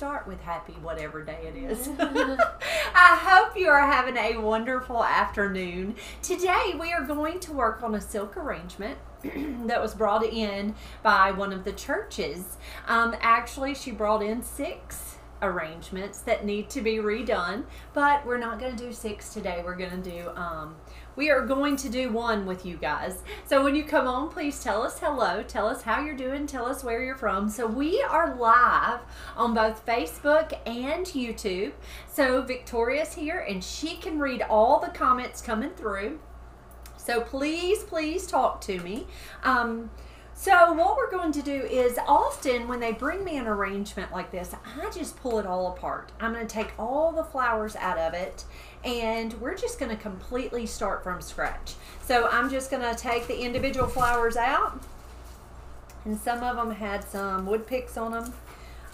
start with happy whatever day it is. I hope you are having a wonderful afternoon. Today we are going to work on a silk arrangement that was brought in by one of the churches. Actually, she brought in 6 arrangements that need to be redone, but we're not going to do 6 today. We're going to do we are going to do 1 with you guys. So when you come on, please tell us hello, tell us how you're doing, tell us where you're from. So we are live on both Facebook and YouTube. So Victoria's here and she can read all the comments coming through. So please talk to me. So what we're going to do is, often when they bring me an arrangement like this, I just pull it all apart. I'm going to take all the flowers out of it, and we're just going to completely start from scratch. So I'm just going to take the individual flowers out, and some of them had some wood picks on them.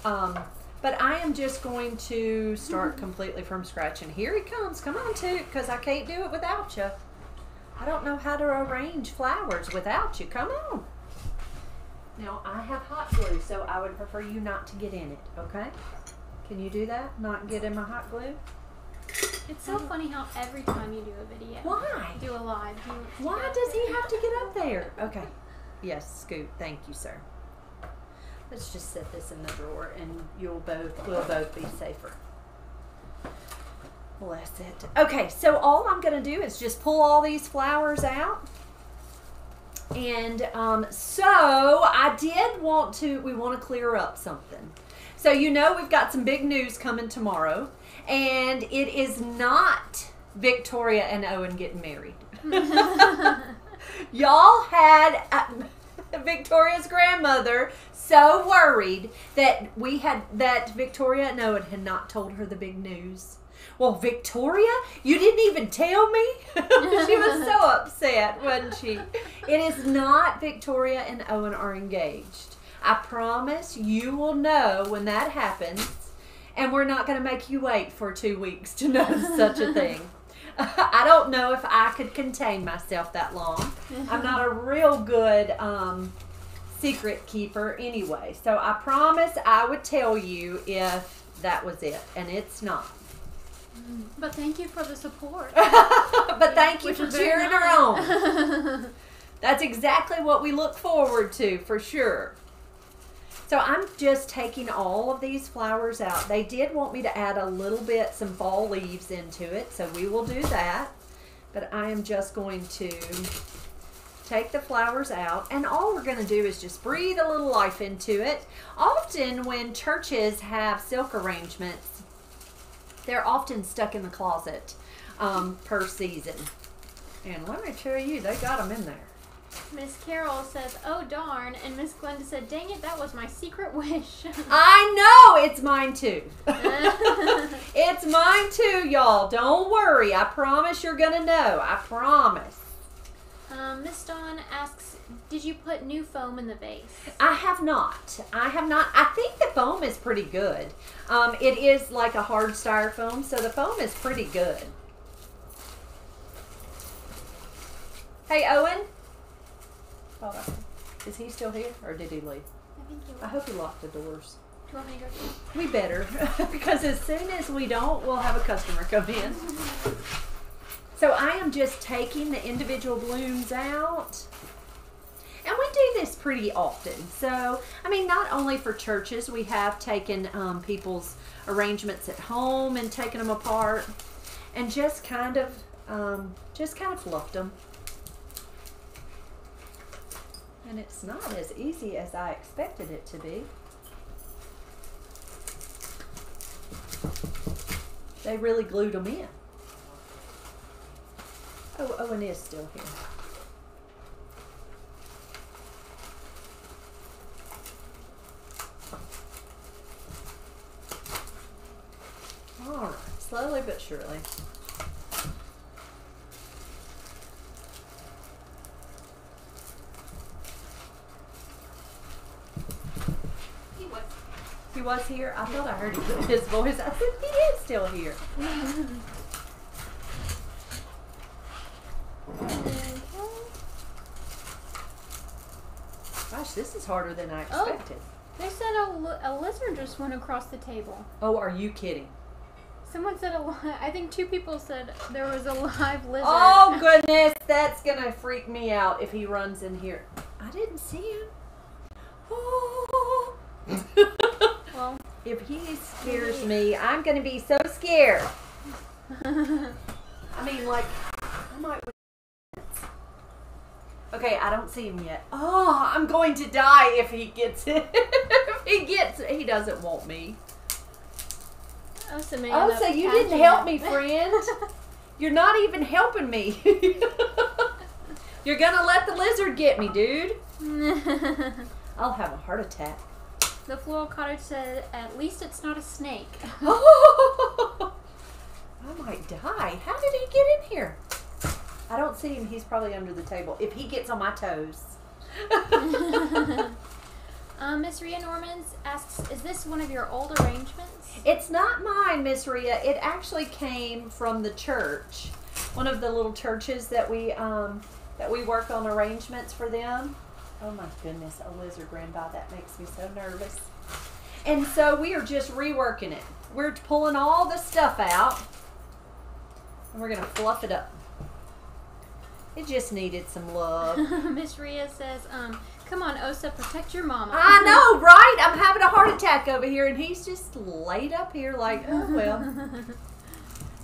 But I am just going to start completely from scratch. And here he comes. Come on, Toot, because I can't do it without you. I don't know how to arrange flowers without you. Come on. Now, I have hot glue, so I would prefer you not to get in it, okay? Can you do that? Not get in my hot glue? It's so funny how every time you do a video, why? Do a live, why does he have to get up there? Okay. Yes, Scoot. Thank you, sir. Let's just set this in the drawer, and we'll both be safer. Bless it. Okay, so all I'm going to do is just pull all these flowers out. And so we want to clear up something. So we've got some big news coming tomorrow, and it is not Victoria and Owen getting married. Y'all had Victoria's grandmother so worried that Victoria and Owen had not told her the big news. Well, Victoria, you didn't even tell me? She was so upset, wasn't she? It is not Victoria and Owen are engaged. I promise you will know when that happens, and we're not going to make you wait for 2 weeks to know such a thing. I don't know if I could contain myself that long. I'm not a real good secret keeper anyway. So I promise I would tell you if that was it, and it's not. But thank you for the support. But thank you for cheering her on. That's exactly what we look forward to, for sure. So I'm just taking all of these flowers out. They did want me to add a little bit, some fall leaves into it, so we will do that. But I am just going to take the flowers out, and all we're going to do is just breathe a little life into it. Often when churches have silk arrangements, they're often stuck in the closet per season. And let me tell you, they got them in there. Miss Carol says, oh darn, and Miss Glenda said, dang it, that was my secret wish. I know, it's mine too. It's mine too, y'all. Don't worry. I promise you're going to know. I promise. Miss Dawn asks, did you put new foam in the vase? I have not. I think the foam is pretty good. It is like a hard styrofoam, so the foam is pretty good. Hey, Owen. Hold on. Is he still here, or did he leave? I think he was. I hope he locked the doors. Do you want me to go too? We better, because as soon as we don't, we'll have a customer come in. So I am just taking the individual blooms out. And we do this pretty often. So, I mean, not only for churches, we have taken people's arrangements at home and taken them apart and just kind of fluffed them. And it's not as easy as I expected it to be. They really glued them in. Oh, Owen is still here. All right, slowly but surely. He was here? I thought I heard his voice. I said, he is still here. Gosh, this is harder than I expected. They said a lizard just went across the table. Oh, are you kidding? Someone said I think 2 people said there was a live lizard. Oh, goodness. That's going to freak me out if he runs in here. I didn't see him. Oh. Well, if he scares me, I'm going to be so scared. I mean, like, I might... Okay, I don't see him yet. Oh, I'm going to die if he gets it. He doesn't want me. Oh, so you didn't help me, friend. You're not even helping me. You're gonna let the lizard get me, dude. I'll have a heart attack. The floral cottage said, at least it's not a snake. I might die. How did he get in here? I don't see him. He's probably under the table. If he gets on my toes. Miss Rhea Normans asks, is this one of your old arrangements? It's not mine, Miss Rhea. It actually came from the church. One of the little churches that we work on arrangements for them. Oh my goodness, a lizard ran by. That makes me so nervous. And so we are just reworking it. We're pulling all the stuff out. And we're going to fluff it up. It just needed some love. Miss Rhea says, come on, Osa, protect your mama. I know, right? I'm having a heart attack over here, and he's just laid up here like, oh, well.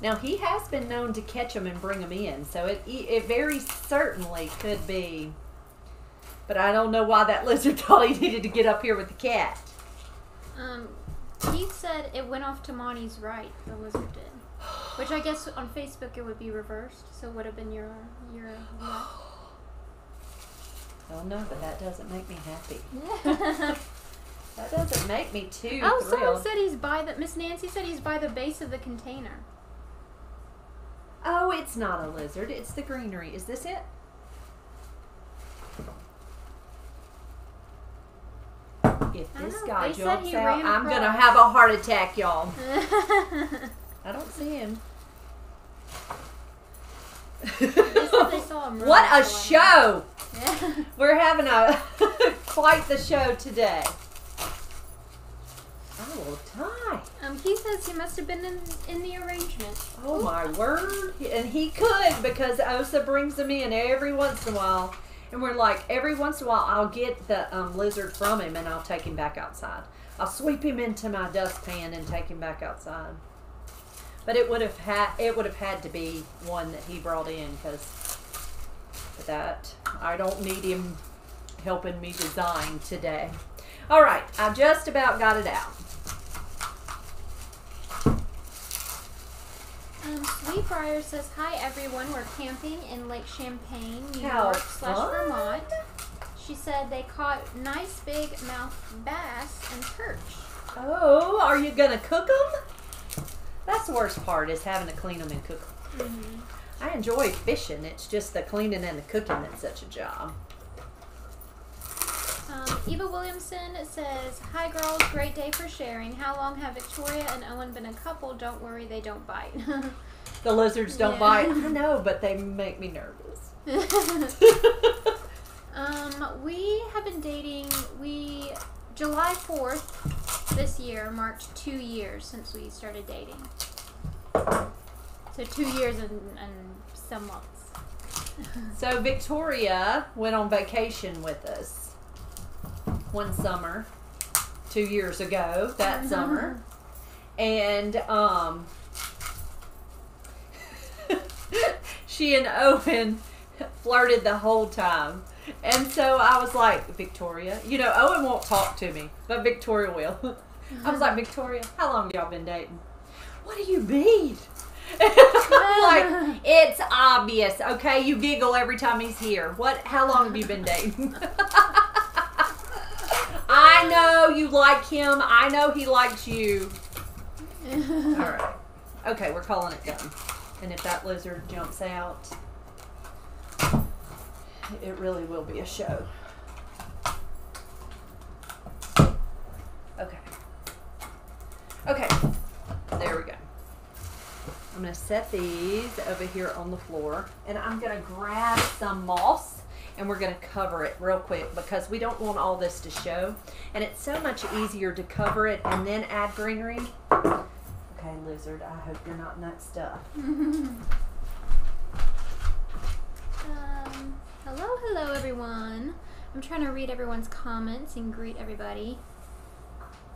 Now, he has been known to catch them and bring them in, so it very certainly could be. But I don't know why that lizard thought he needed to get up here with the cat. Keith said it went off to Monty's right, the lizard did. Which I guess on Facebook it would be reversed, so it would have been your right. Oh no, but that doesn't make me happy. That doesn't make me too thrilled. Someone said he's by the, Miss Nancy said he's by the base of the container. Oh, it's not a lizard, it's the greenery. Is this it? If this guy jumps out, I'm going to have a heart attack, y'all. I don't see him. They saw him what a show! We're having quite the show today. I will die. He says he must have been in the arrangement. Oh my word! And he could, because Osa brings them in every once in a while. And we're like, every once in a while, I'll get the lizard from him and I'll take him back outside. I'll sweep him into my dustpan and take him back outside. But it would have had to be one that he brought in, because that I don't need him helping me design today. All right, I just about got it out. Sweetbriar says, hi everyone, we're camping in Lake Champlain, New York / Vermont. She said they caught nice big mouth bass and perch. Oh, are you going to cook them? That's the worst part, is having to clean them and cook them. Mm-hmm. I enjoy fishing. It's just the cleaning and the cooking that's such a job. Eva Williamson says, hi girls, great day for sharing. How long have Victoria and Owen been a couple? Don't worry, they don't bite. The lizards don't bite. I know, but they make me nervous. We have been dating, July 4th this year marked 2 years since we started dating. So 2 years and some months. So Victoria went on vacation with us one summer, 2 years ago, that summer. And she and Owen flirted the whole time. And so I was like, Victoria, Owen won't talk to me, but Victoria will. I was like, Victoria, how long y'all been dating? What do you mean? I'm like, it's obvious, okay? You giggle every time he's here. How long have you been dating? I know you like him. I know he likes you. All right. Okay, we're calling it done. And if that lizard jumps out, it really will be a show. Okay. Okay. There we go. I'm going to set these over here on the floor. And I'm going to grab some moss. and we're going to cover it real quick because we don't want all this to show. And it's so much easier to cover it and then add greenery. Okay, Lizard, I hope you're not in that stuff. Hello everyone. I'm trying to read everyone's comments and greet everybody.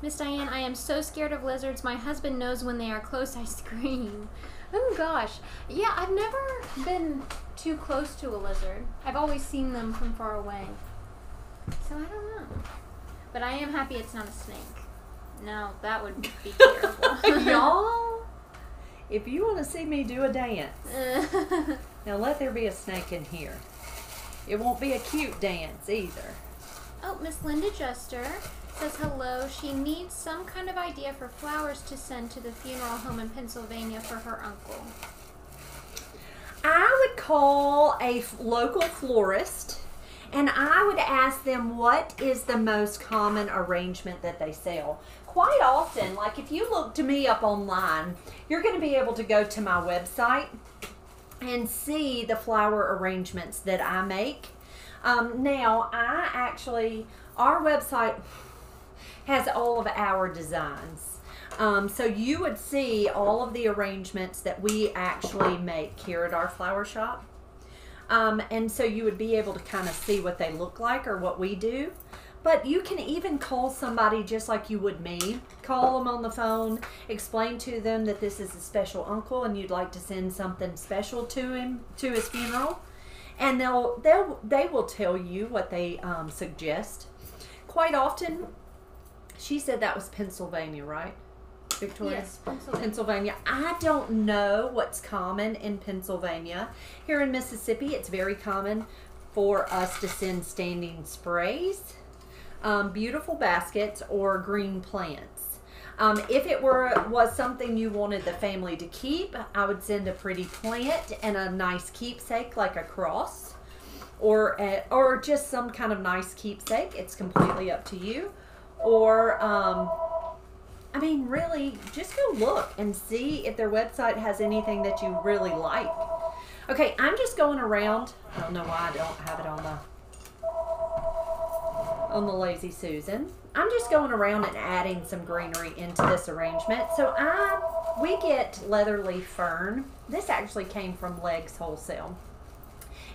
Miss Diane, I am so scared of lizards. My husband knows when they are close, I scream. Oh gosh. Yeah, I've never been too close to a lizard. I've always seen them from far away. So I don't know. But I am happy it's not a snake. No, that would be terrible. Y'all, if you want to see me do a dance, now let there be a snake in here. It won't be a cute dance either. Oh, Miss Linda Juster says hello. She needs some kind of idea for flowers to send to the funeral home in Pennsylvania for her uncle. I would call a local florist and I would ask them what is the most common arrangement that they sell. Quite often, like if you look to me up online, you're going to be able to go to my website and see the flower arrangements that I make. Now, our website has all of our designs. So you would see all of the arrangements that we actually make here at our flower shop. And so you would be able to kind of see what they look like or what we do. But you can even call somebody just like you would me. Call them on the phone, explain to them that this is a special uncle and you'd like to send something special to him, to his funeral. And they will tell you what they suggest. Quite often, she said that was Pennsylvania, right? Victoria? Yes, Pennsylvania. Pennsylvania. I don't know what's common in Pennsylvania. Here in Mississippi, it's very common for us to send standing sprays, beautiful baskets, or green plants. If it was something you wanted the family to keep, I would send a pretty plant and a nice keepsake like a cross, or just some kind of nice keepsake. It's completely up to you. Or I mean, really, just go look and see if their website has anything that you really like. Okay, I'm just going around. I don't know why I don't have it on the Lazy Susan. I'm just going around and adding some greenery into this arrangement. So we get leatherleaf fern. This actually came from Legs Wholesale.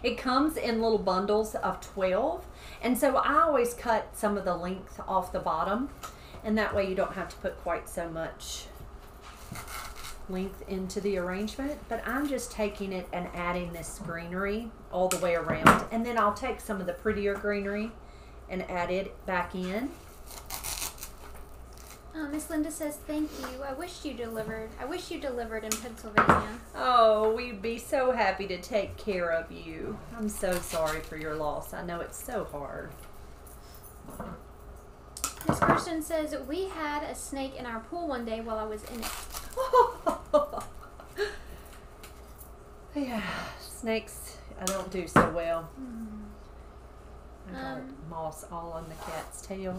It comes in little bundles of 12. And so I always cut some of the length off the bottom. And that way you don't have to put quite so much length into the arrangement. But I'm just taking it and adding this greenery all the way around. And then I'll take some of the prettier greenery and add it back in. Miss Linda says, thank you. I wish you delivered in Pennsylvania. Oh, we'd be so happy to take care of you. I'm so sorry for your loss. I know it's so hard. Miss Kirsten says, we had a snake in our pool one day while I was in it. Yeah, snakes, I don't do so well. I got moss all on the cat's tail.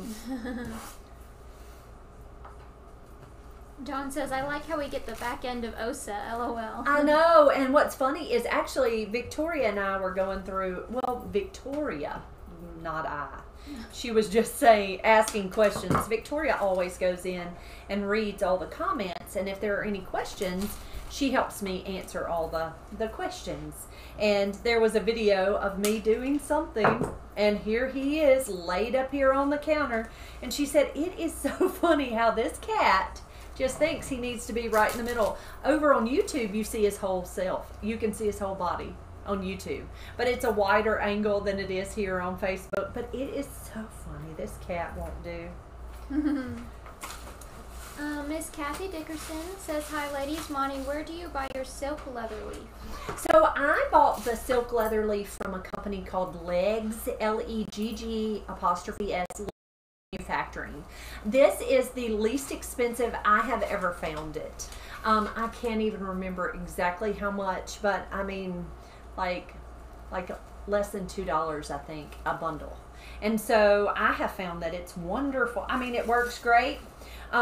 John says, I like how we get the back end of Osa, LOL. I know, and what's funny is actually Victoria and I were going through, well, Victoria, not I. She was just asking questions. Victoria always goes in and reads all the comments, and if there are any questions, she helps me answer all the questions. And there was a video of me doing something, and here he is laid up here on the counter, and she said, it is so funny how this cat just thinks he needs to be right in the middle. Over on YouTube, you see his whole self. You can see his whole body on YouTube. But it's a wider angle than it is here on Facebook. But it is so funny. This cat won't do. Miss Kathy Dickerson says, hi ladies. Monty, where do you buy your silk leather leaf? So I bought the silk leather leaf from a company called Legs, Legg''S Manufacturing. This is the least expensive I have ever found it. I can't even remember exactly how much, but I mean like less than $2, I think, a bundle. And so I have found that it's wonderful. I mean, it works great.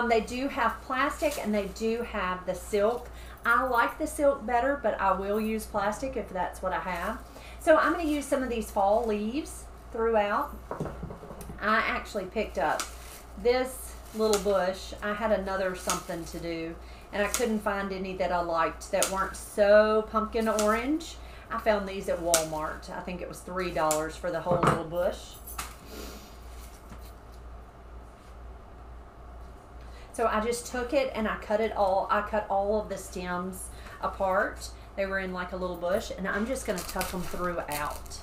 They do have plastic and they do have the silk. I like the silk better, but I will use plastic if that's what I have. So I'm going to use some of these fall leaves throughout. I actually picked up this little bush. I had another something to do, and I couldn't find any that I liked that weren't so pumpkin orange. I found these at Walmart. I think it was $3 for the whole little bush. So I just took it and I cut it all. I cut all of the stems apart. They were in like a little bush, and I'm just going to tuck them throughout.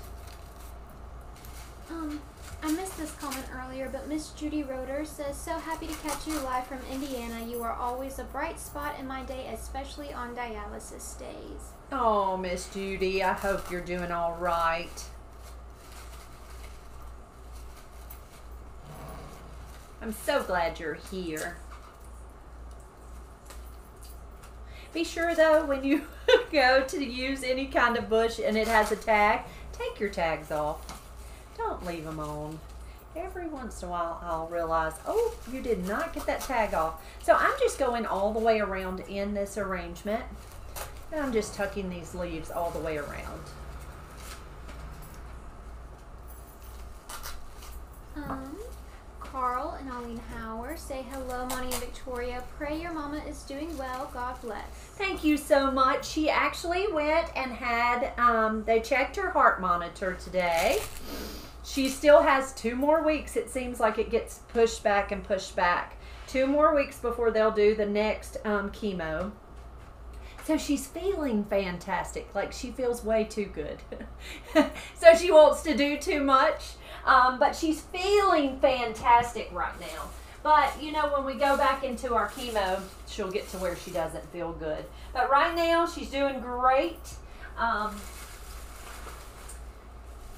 I missed this comment earlier, but Miss Judy Roeder says, so happy to catch you live from Indiana. You are always a bright spot in my day, especially on dialysis days. Oh, Miss Judy, I hope you're doing all right. I'm so glad you're here. Be sure though, when you go to use any kind of bush and it has a tag, take your tags off. Don't leave them on. Every once in a while I'll realize, oh, you did not get that tag off. So I'm just going all the way around in this arrangement. And I'm just tucking these leaves all the way around. Carl and Arlene Howard say hello, Monty and Victoria. Pray your mama is doing well. God bless. Thank you so much. She actually went and had, they checked her heart monitor today. She still has 2 more weeks. It seems like it gets pushed back and pushed back. 2 more weeks before they'll do the next chemo. So she's feeling fantastic. Like she feels way too good. So she wants to do too much. But she's feeling fantastic right now. But, you know, when we go back into our chemo, she'll get to where she doesn't feel good. But right now, she's doing great.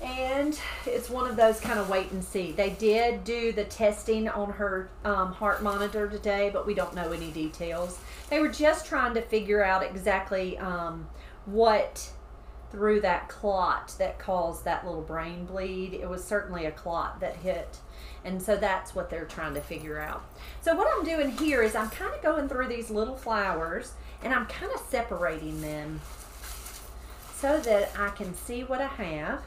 And it's one of those kind of wait and see. They did do the testing on her heart monitor today, but we don't know any details. They were just trying to figure out exactly what through that clot that caused that little brain bleed. It was certainly a clot that hit. And so that's what they're trying to figure out. So what I'm doing here is I'm kind of going through these little flowers and I'm kind of separating them so that I can see what I have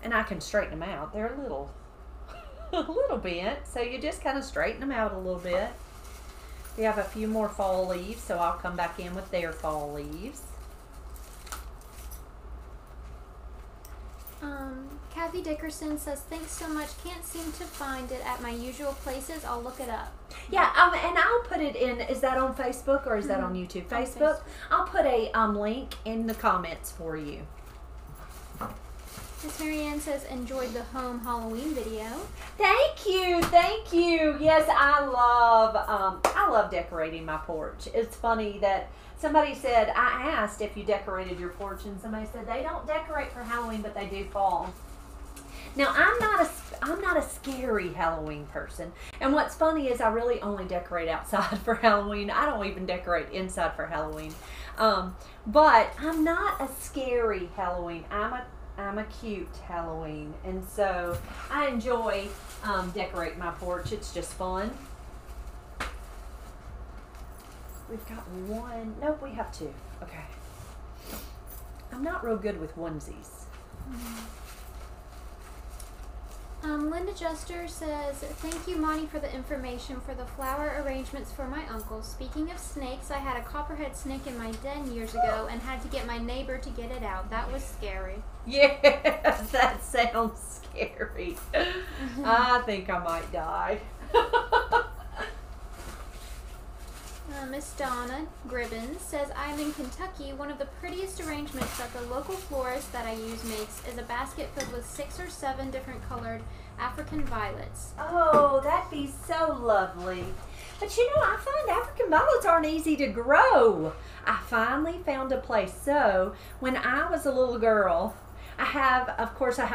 and I can straighten them out. They're a little bent, so you just kind of straighten them out a little bit. We have a few more fall leaves, so I'll come back in with their fall leaves. Kathy Dickerson says, thanks so much. Can't seem to find it at my usual places. I'll look it up. Yeah, and I'll put it in, is that on Facebook or is that on YouTube? Facebook. I'll put a link in the comments for you. Miss Marianne says, enjoyed the home Halloween video. Thank you, thank you. Yes, I love decorating my porch. It's funny that somebody said, I asked if you decorated your porch, and somebody said they don't decorate for Halloween, but they do fall. Now, I'm not a scary Halloween person. And what's funny is I really only decorate outside for Halloween. I don't even decorate inside for Halloween. But I'm not a scary Halloween. I'm a cute Halloween. And so I enjoy decorating my porch. It's just fun. We've got one. Nope, we have 2. Okay. I'm not real good with onesies. Linda Juster says, thank you, Monty, for the information for the flower arrangements for my uncle. Speaking of snakes, I had a copperhead snake in my den years ago and had to get my neighbor to get it out. That was scary. Yes, that sounds scary. I think I might die. Miss Donna Gribbins says, I'm in Kentucky. One of the prettiest arrangements that the local florist that I use makes is a basket filled with 6 or 7 different colored African violets. Oh, that'd be so lovely. But you know, I find African violets aren't easy to grow. I finally found a place. So when I was a little girl, I have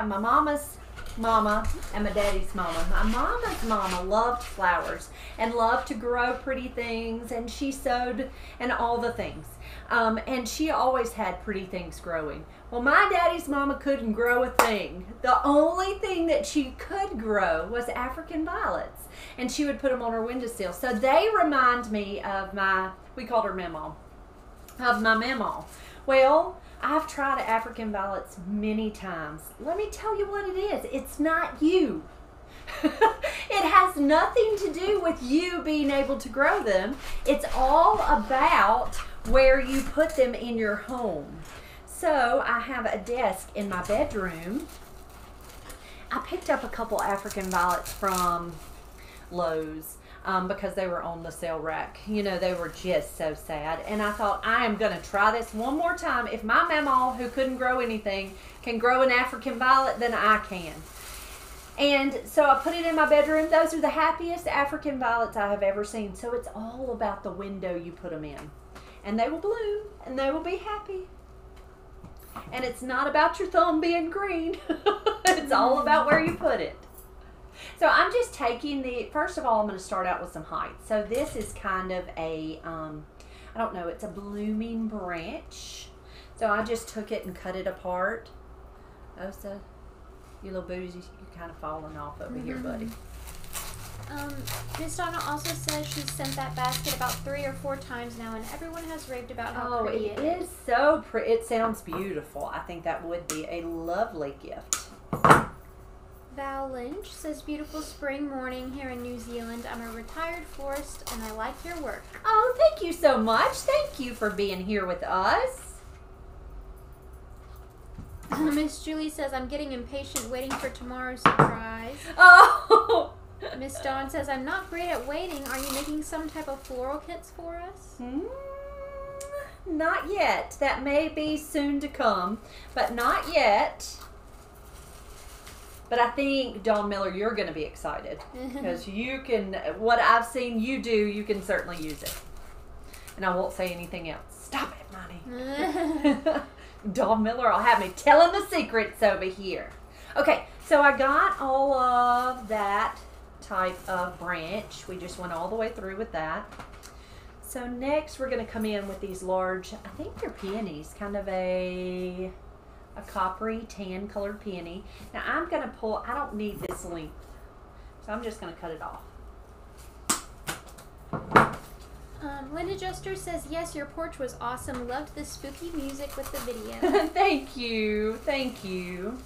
my mama's mama and my daddy's mama. My mama's mama loved flowers and loved to grow pretty things, and she sewed and all the things. And she always had pretty things growing. Well, my daddy's mama couldn't grow a thing. The only thing that she could grow was African violets, and she would put them on her windowsill. So they remind me of we called her Mamaw, of my Mamaw. Well, I've tried African violets many times. Let me tell you what it is. It's not you. It has nothing to do with you being able to grow them. It's all about where you put them in your home. So I have a desk in my bedroom. I picked up a couple African violets from Lowe's because they were on the sale rack. You know, they were just so sad. And I thought, I am going to try this one more time. If my mama, who couldn't grow anything, can grow an African violet, then I can. And so I put it in my bedroom. Those are the happiest African violets I have ever seen. So it's all about the window you put them in. And they will bloom, and they will be happy. And it's not about your thumb being green. It's all about where you put it. So I'm just taking first of all, I'm going to start out with some height. So this is kind of a, I don't know, it's a blooming branch. So I just took it and cut it apart. Oh, so your little booties, you're kind of falling off over here, buddy. Miss Donna also says she's sent that basket about 3 or 4 times now, and everyone has raved about how pretty it is. It is so pretty. It sounds beautiful. I think that would be a lovely gift. Val Lynch says, beautiful spring morning here in New Zealand. I'm a retired florist, and I like your work. Oh, thank you so much. Thank you for being here with us. Miss Julie says, I'm getting impatient waiting for tomorrow's surprise. Oh! Miss Dawn says, I'm not great at waiting. Are you making some type of floral kits for us? Not yet. That may be soon to come, but not yet. But I think, Dawn Miller, you're going to be excited because you can, what I've seen you do, you can certainly use it. And I won't say anything else. Stop it, Monty. Dawn Miller will have me telling the secrets over here. Okay, so I got all of that type of branch. We just went all the way through with that. So next we're going to come in with these large, I think they're peonies, kind of a coppery tan colored peony. Now I'm going to pull, I don't need this length, so I'm just going to cut it off. Linda Juster says, yes, your porch was awesome. Loved the spooky music with the video. Thank you. Thank you.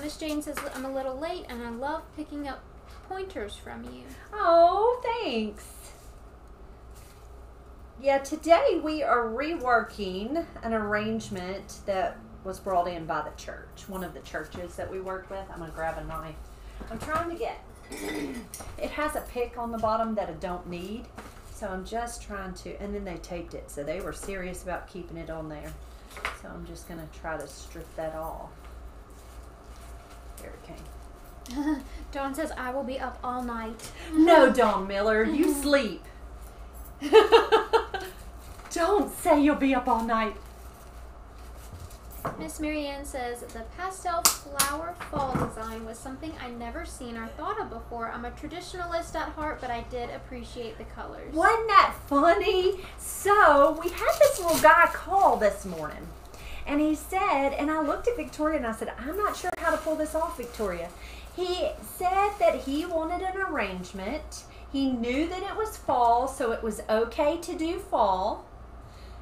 Miss Jane says, I'm a little late and I love picking up pointers from you. Oh, thanks. Yeah, today we are reworking an arrangement that was brought in by the church, one of the churches that we worked with. I'm going to grab a knife. I'm trying to get, it has a pick on the bottom that I don't need, so I'm just trying to, and then they taped it, so they were serious about keeping it on there. So I'm just going to try to strip that off. There it came. Dawn says, I will be up all night. No, Dawn Miller, you sleep. Don't say you'll be up all night. Miss Marianne says, the pastel flower fall design was something I'd never seen or thought of before. I'm a traditionalist at heart, but I did appreciate the colors. Wasn't that funny? So, we had this little guy call this morning. And he said, and I looked at Victoria and I said, I'm not sure how to pull this off, Victoria. He said that he wanted an arrangement. He knew that it was fall, so it was okay to do fall.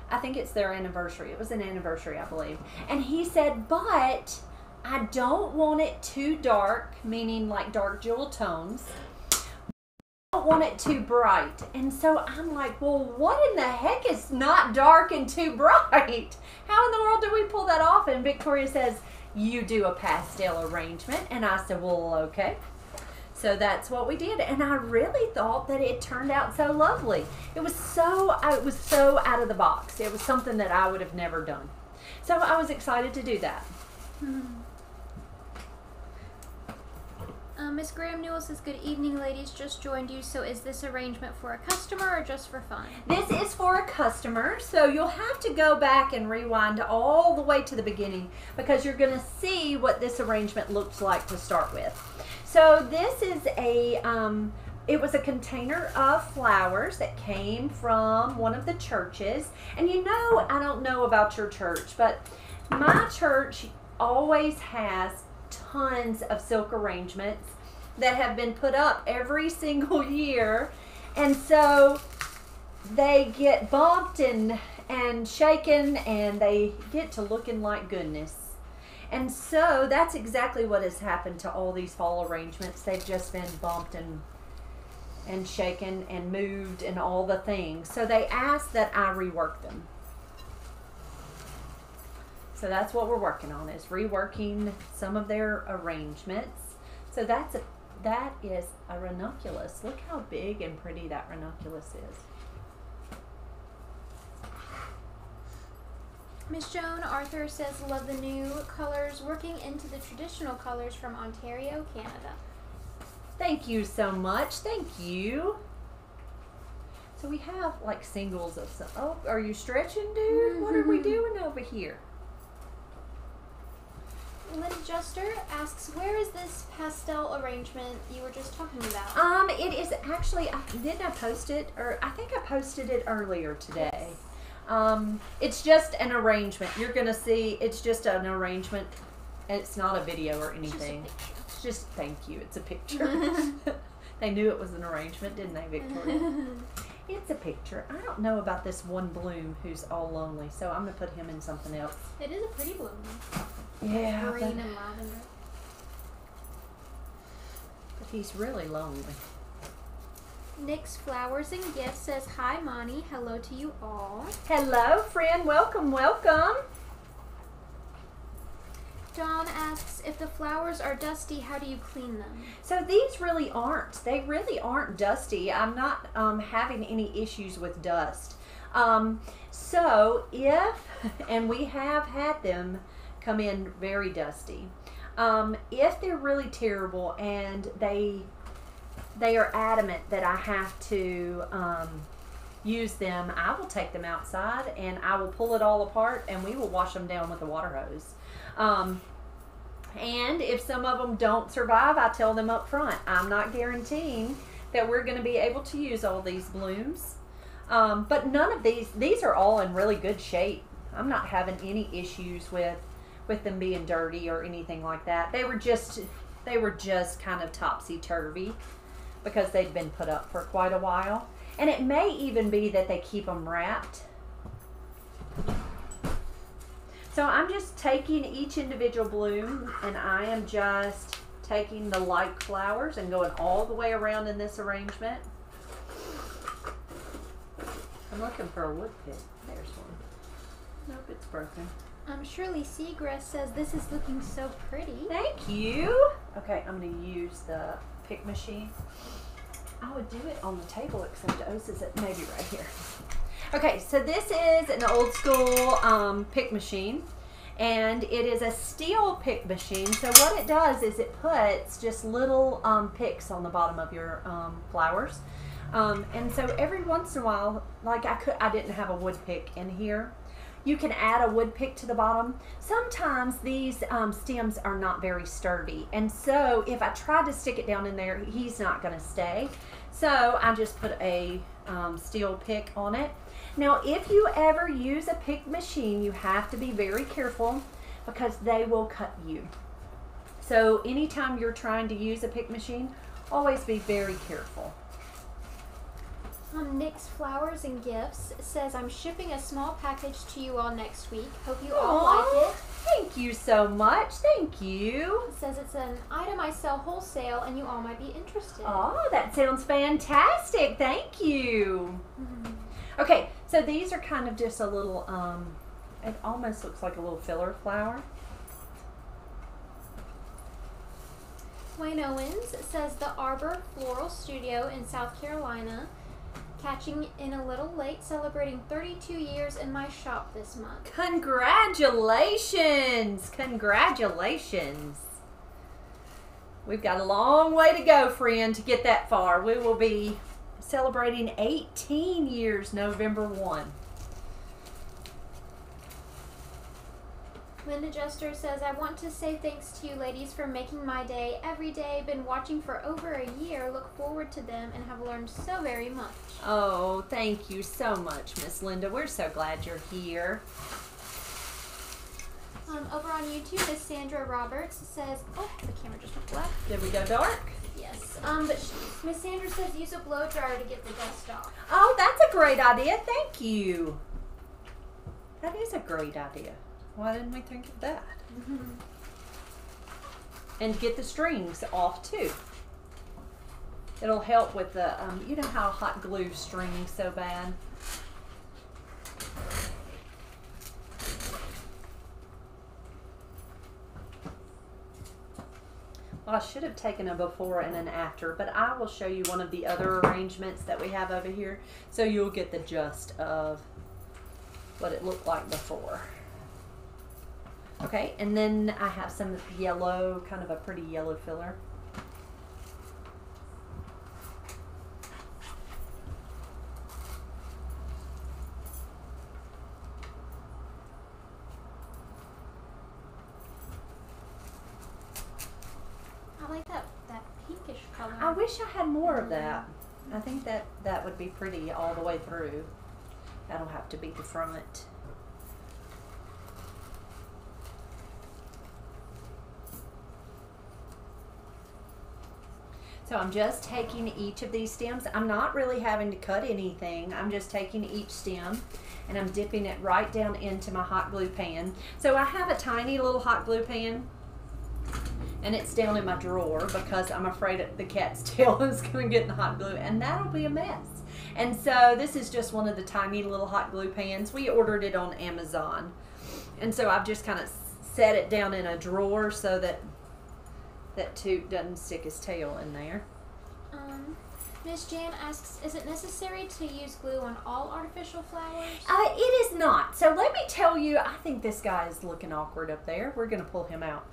I think it's their anniversary. It was an anniversary, I believe. And he said, but I don't want it too dark, meaning like dark jewel tones. I don't want it too bright. And so I'm like, well, what in the heck is not dark and too bright? How in the world do we pull that off? And Victoria says, you do a pastel arrangement. And I said, well, okay. So that's what we did, and I really thought that it turned out so lovely. It was so out of the box. It was something that I would have never done. So I was excited to do that. Miss Graham Newell says, good evening, ladies. Just joined you. So is this arrangement for a customer or just for fun? This is for a customer, so you'll have to go back and rewind all the way to the beginning because you're going to see what this arrangement looks like to start with. So this is it was a container of flowers that came from one of the churches. And you know, I don't know about your church, but my church always has tons of silk arrangements that have been put up every single year. And so they get bumped and and shaken, and they get to looking like goodness. And so that's exactly what has happened to all these fall arrangements. They've just been bumped and shaken and moved and all the things. So they asked that I rework them. So that's what we're working on, is reworking some of their arrangements. So that is a ranunculus. Look how big and pretty that ranunculus is. Miss Joan Arthur says, love the new colors, working into the traditional colors from Ontario, Canada. Thank you so much. Thank you. So we have like singles of some. Oh, are you stretching, dude? What are we doing over here? Linda Juster asks, where is this pastel arrangement you were just talking about? It is actually, didn't I post it? Or I think I posted it earlier today. Yes. It's just an arrangement. You're going to see, it's just an arrangement. It's not a video or anything. It's just, thank you. It's a picture. They knew it was an arrangement, didn't they, Victoria? It's a picture. I don't know about this one bloom who's all lonely, so I'm going to put him in something else. It is a pretty bloom. Yeah. Green and lavender. But he's really lonely. Nick's Flowers and Gifts says, hi, Monty. Hello to you all. Hello, friend. Welcome, welcome. Dawn asks, if the flowers are dusty, how do you clean them? So these really aren't. They really aren't dusty. I'm not having any issues with dust. So if, and we have had them come in very dusty. If they're really terrible and they are adamant that I have to use them, I will take them outside and I will pull it all apart and we will wash them down with a water hose. And if some of them don't survive, I tell them up front, I'm not guaranteeing that we're going to be able to use all these blooms. But none of these are all in really good shape. I'm not having any issues with them being dirty or anything like that. They were just kind of topsy-turvy because they'd been put up for quite a while. And it may even be that they keep them wrapped. So I'm just taking each individual bloom and I am just taking the light flowers and going all the way around in this arrangement. I'm looking for a wood pick. There's one. Nope, it's broken. Shirley Seagrass says, this is looking so pretty. Thank you. Okay, I'm going to use the pick machine. I would do it on the table, except Oz is maybe right here. Okay, so this is an old school pick machine, and it is a steel pick machine. So what it does is it puts just little picks on the bottom of your flowers. And so every once in a while, like I didn't have a wood pick in here. You can add a wood pick to the bottom. Sometimes these stems are not very sturdy, and so if I try to stick it down in there, he's not going to stay. So I just put a steel pick on it. Now, if you ever use a pick machine, you have to be very careful because they will cut you. So anytime you're trying to use a pick machine, always be very careful. Nick's Flowers and Gifts says, I'm shipping a small package to you all next week. Hope you all like it. Thank you so much. Thank you. It says it's an item I sell wholesale and you all might be interested. Oh, that sounds fantastic. Thank you. Okay, so these are kind of just a little, it almost looks like a little filler flower. Wayne Owens says, the Arbor Floral Studio in South Carolina, catching in a little late, celebrating 32 years in my shop this month. Congratulations! Congratulations! We've got a long way to go, friend, to get that far. We will be celebrating 18 years November 1. Linda Jester says, I want to say thanks to you ladies for making my day every day. Been watching for over a year. Look forward to them and have learned so very much. Oh, thank you so much, Miss Linda. We're so glad you're here. Over on YouTube, Miss Sandra Roberts says, oh, the camera just went black. Did we go dark? Yes. But Miss Sandra says use a blow dryer to get the dust off. Oh, that's a great idea. Thank you. That is a great idea. Why didn't we think of that? And get the strings off too. It'll help with the, you know how hot glue strings so bad. Well, I should have taken a before and an after, but I will show you one of the other arrangements that we have over here so you'll get the gist of what it looked like before. Okay, and then I have some yellow, kind of a pretty yellow filler. I like that pinkish color. I wish I had more of that. I think that would be pretty all the way through. That'll have to be the front. So I'm just taking each of these stems. I'm not really having to cut anything. I'm just taking each stem and I'm dipping it right down into my hot glue pan. So I have a tiny little hot glue pan and it's down in my drawer because I'm afraid that the cat's tail is going to get in the hot glue and that'll be a mess. And so this is just one of the tiny little hot glue pans. We ordered it on Amazon. And so I've just kind of set it down in a drawer so that Toot doesn't stick his tail in there. Miss Jan asks, is it necessary to use glue on all artificial flowers? It is not. So let me tell you, I think this guy is looking awkward up there. We're going to pull him out.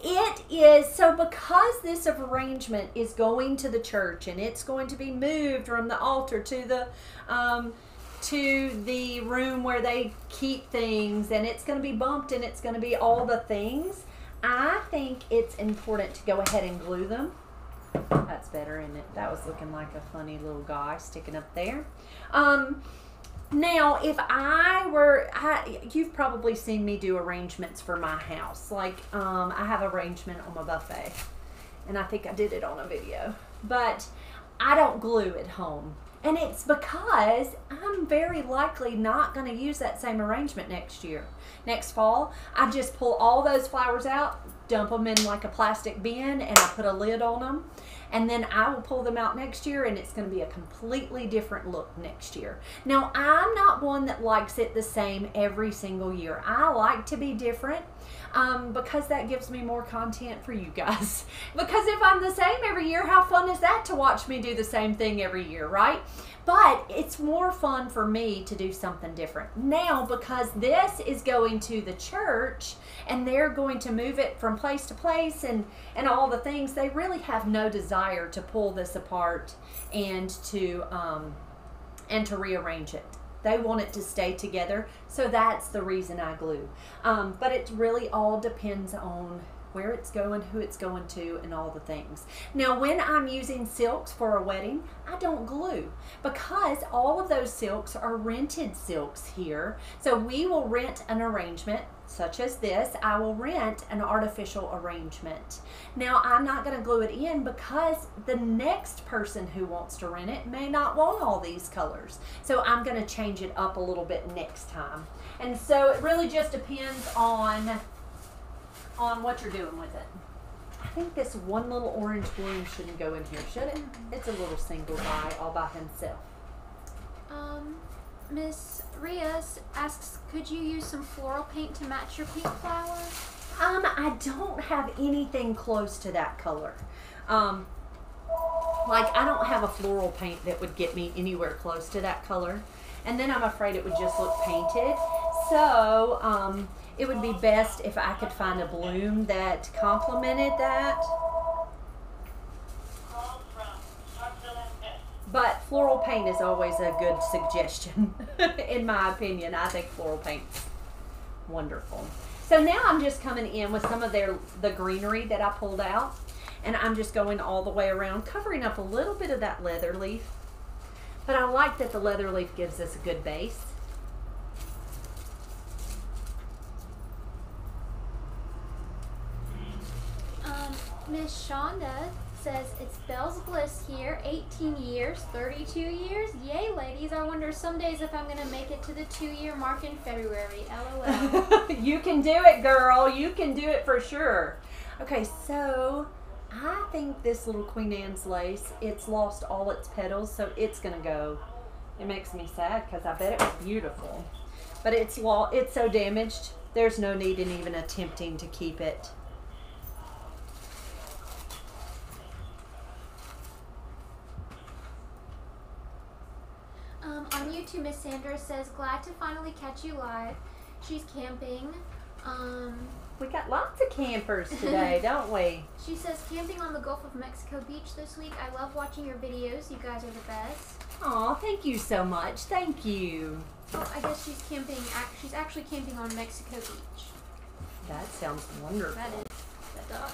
It is, so because this arrangement is going to the church and it's going to be moved from the altar to the room where they keep things, and it's going to be bumped and it's going to be all the things, I think it's important to go ahead and glue them. That's better, isn't it? That was looking like a funny little guy sticking up there. Now, if you've probably seen me do arrangements for my house. Like, I have arrangement on my buffet, and I think I did it on a video. But I don't glue at home. And it's because I'm very likely not going to use that same arrangement next fall. I just pull all those flowers out, dump them in like a plastic bin, and I put a lid on them. And then I will pull them out next year, and it's going to be a completely different look next year. Now, I'm not one that likes it the same every single year. I like to be different. Because that gives me more content for you guys. Because if I'm the same every year, how fun is that to watch me do the same thing every year, right? But it's more fun for me to do something different. Now, because this is going to the church and they're going to move it from place to place and all the things, they really have no desire to pull this apart and to rearrange it. They want it to stay together, so that's the reason I glue. But it really all depends on where it's going, who it's going to, and all the things. Now, when I'm using silks for a wedding, I don't glue because all of those silks are rented silks here. So we will rent an arrangement such as this. I will rent an artificial arrangement. Now, I'm not going to glue it in because the next person who wants to rent it may not want all these colors. So I'm going to change it up a little bit next time. And so it really just depends on what you're doing with it. I think this one little orange bloom shouldn't go in here, should it? It's a little single guy all by himself. Miss Rios asks, could you use some floral paint to match your pink flower? I don't have anything close to that color. Like, I don't have a floral paint that would get me anywhere close to that color. And then I'm afraid it would just look painted. So, it would be best if I could find a bloom that complemented that. But floral paint is always a good suggestion, in my opinion. I think floral paint's wonderful. So now I'm just coming in with some of the greenery that I pulled out, and I'm just going all the way around, covering up a little bit of that leather leaf. But I like that the leather leaf gives us a good base. Miss Shonda says, it's Belle's Bliss here, 18 years, 32 years. Yay, ladies. I wonder some days if I'm going to make it to the 2-year mark in February. LOL. You can do it, girl. You can do it for sure. Okay, so I think this little Queen Anne's lace, it's lost all its petals, so it's going to go. It makes me sad because I bet it was beautiful. But it's so damaged, there's no need in even attempting to keep it. On YouTube, Miss Sandra says, glad to finally catch you live. She's camping. We got lots of campers today, don't we? She says, camping on the Gulf of Mexico beach this week. I love watching your videos. You guys are the best. Aw, thank you so much. Thank you. Oh, I guess she's camping. She's actually camping on Mexico Beach. That sounds wonderful. That is. That does.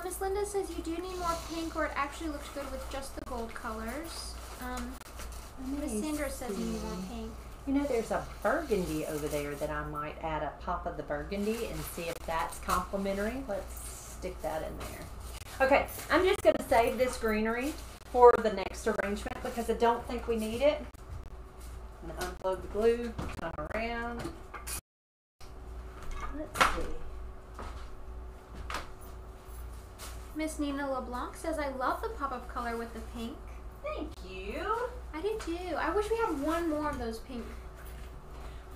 Miss Linda says you do need more pink, or it actually looks good with just the gold colors. Miss Sandra says you need more pink. You know, there's a burgundy over there that I might add a pop of the burgundy and see if that's complimentary. Let's stick that in there. Okay, I'm just going to save this greenery for the next arrangement because I don't think we need it. I'm going to unplug the glue, come around. Let's see. Miss Nina LeBlanc says, I love the pop of color with the pink. Thank you. I do too. I wish we had one more of those pink.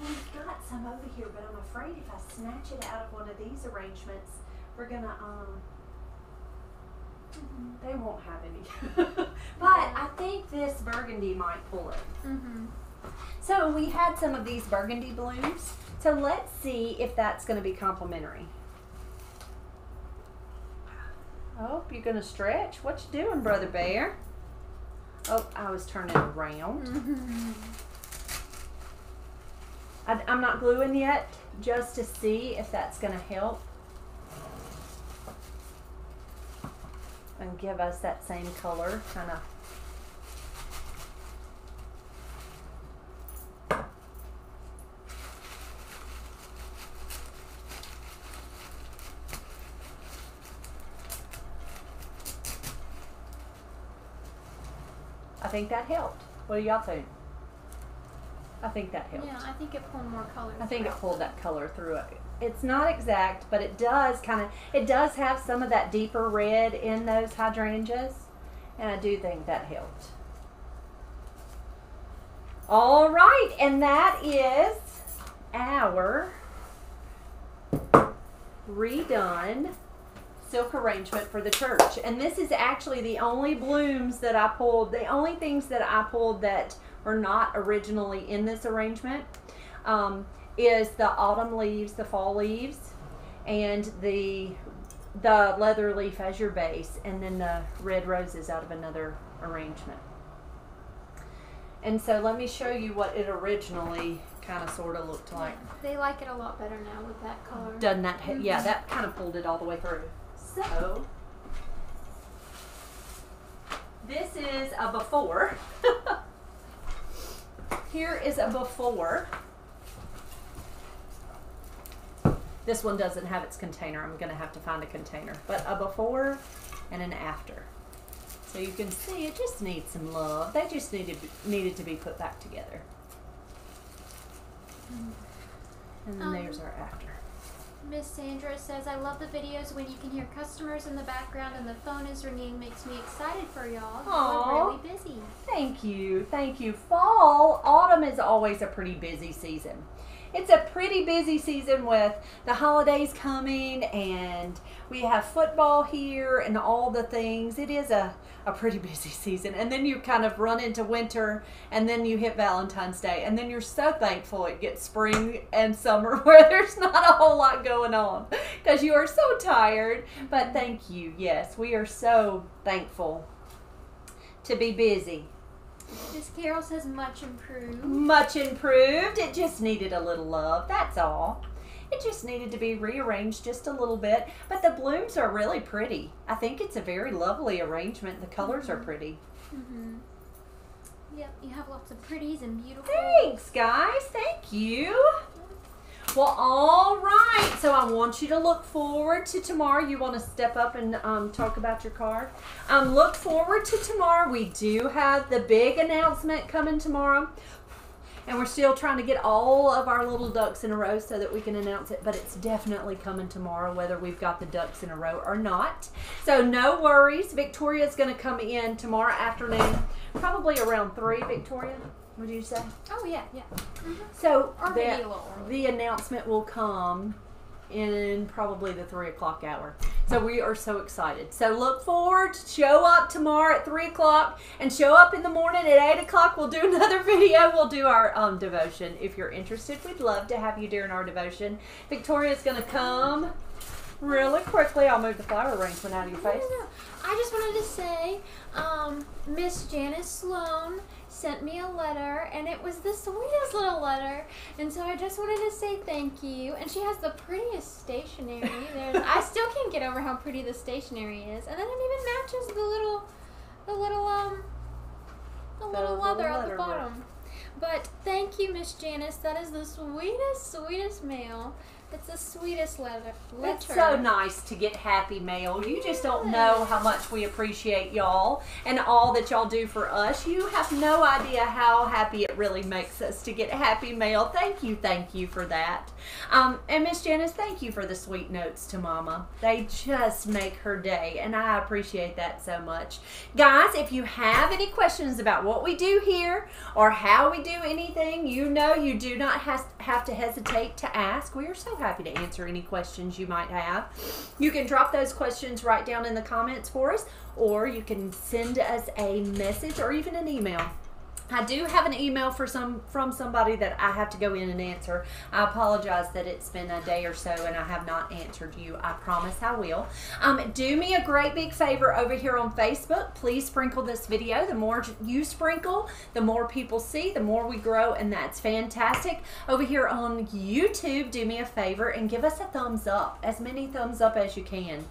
We've got some over here, but I'm afraid if I snatch it out of one of these arrangements, we're going to, they won't have any. But I think this burgundy might pull it. So we had some of these burgundy blooms. So let's see if that's going to be complimentary. Oh, you're going to stretch? What you doing, Brother Bear? Oh, I was turning around. I'm not gluing yet, just to see if that's going to help. And give us that same color, kind of. I think that helped. What do y'all think? I think that helped. Yeah, I think it pulled more color. I think it pulled that color through it. It's not exact, but it does it does have some of that deeper red in those hydrangeas, and I do think that helped. All right, and that is our redone silk arrangement for the church. And this is actually the only blooms that I pulled, the only things that I pulled that are not originally in this arrangement is the autumn leaves, the fall leaves, and the leather leaf as your base, and then the red roses out of another arrangement. And so let me show you what it originally kind of sort of looked like. They like it a lot better now with that color. Doesn't that, yeah, that kind of pulled it all the way through. So, this is a before. Here is a before. This one doesn't have its container. I'm going to have to find a container. But a before and an after. So you can see it just needs some love. They just needed to be put back together. And then there's our after. Miss Sandra says, I love the videos when you can hear customers in the background and the phone is ringing. Makes me excited for y'all. Y'all are really busy. Thank you. Thank you. Fall, autumn is always a pretty busy season. It's a pretty busy season with the holidays coming, and we have football here and all the things. It is a pretty busy season. And then you kind of run into winter, and then you hit Valentine's Day, and then you're so thankful it gets spring and summer where there's not a whole lot going on because you are so tired. But thank you. Yes, we are so thankful to be busy. Miss Carol says much improved. Much improved. It just needed a little love. That's all. It just needed to be rearranged just a little bit. But the blooms are really pretty. I think it's a very lovely arrangement. The colors are pretty. Yep, you have lots of pretties and beautiful. Thanks, guys. Thank you. Well, all right. So I want you to look forward to tomorrow. You want to step up and talk about your card? Look forward to tomorrow. We do have the big announcement coming tomorrow. And we're still trying to get all of our little ducks in a row so that we can announce it. But it's definitely coming tomorrow, whether we've got the ducks in a row or not. So no worries. Victoria's going to come in tomorrow afternoon, probably around 3, Victoria. Would you say? Oh, yeah. So Or maybe a little early. the announcement will come in probably the 3 o'clock hour. So we are so excited. So look forward. Show up tomorrow at 3 o'clock and show up in the morning at 8 o'clock. We'll do another video. We'll do our devotion. If you're interested, we'd love to have you during our devotion. Victoria's going to come really quickly. I'll move the flower arrangement out of your face. No. I just wanted to say, Miss Janice Sloan sent me a letter, and it was the sweetest little letter, and so I just wanted to say thank you. And she has the prettiest stationery. I still can't get over how pretty the stationery is, and then it even matches the little leather at the bottom. But thank you, Miss Janice. That is the sweetest mail. It's the sweetest letter. It's so nice to get happy mail. You just don't know how much we appreciate y'all and all that y'all do for us. You have no idea how happy it really makes us to get happy mail. Thank you for that. And Miss Janice, thank you for the sweet notes to Mama. They just make her day, and I appreciate that so much. Guys, if you have any questions about what we do here or how we do anything, you know you do not have to hesitate to ask. We are so happy to answer any questions you might have. You can drop those questions right down in the comments for us, or you can send us a message or even an email. I do have an email from somebody that I have to go in and answer. I apologize that it's been a day or so and I have not answered you. I promise I will. Do me a great big favor over here on Facebook. Please sprinkle this video. The more you sprinkle, the more people see, the more we grow, and that's fantastic. Over here on YouTube, do me a favor and give us a thumbs up, as many thumbs up as you can.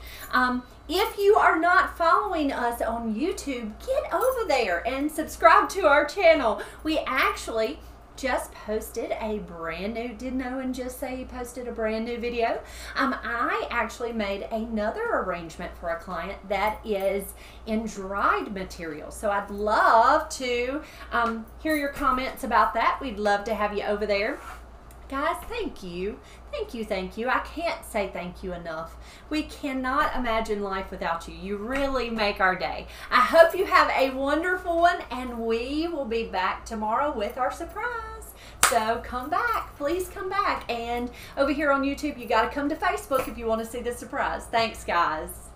If you are not following us on YouTube, get over there and subscribe to our channel. We actually just posted a brand new, didn't Owen just say he posted a brand new video? I actually made another arrangement for a client that is in dried material. So I'd love to hear your comments about that. We'd love to have you over there. Guys, thank you. Thank you. I can't say thank you enough. We cannot imagine life without you. You really make our day. I hope you have a wonderful one, and we will be back tomorrow with our surprise. So come back. Please come back. And over here on YouTube, you got to come to Facebook if you want to see the surprise. Thanks, guys.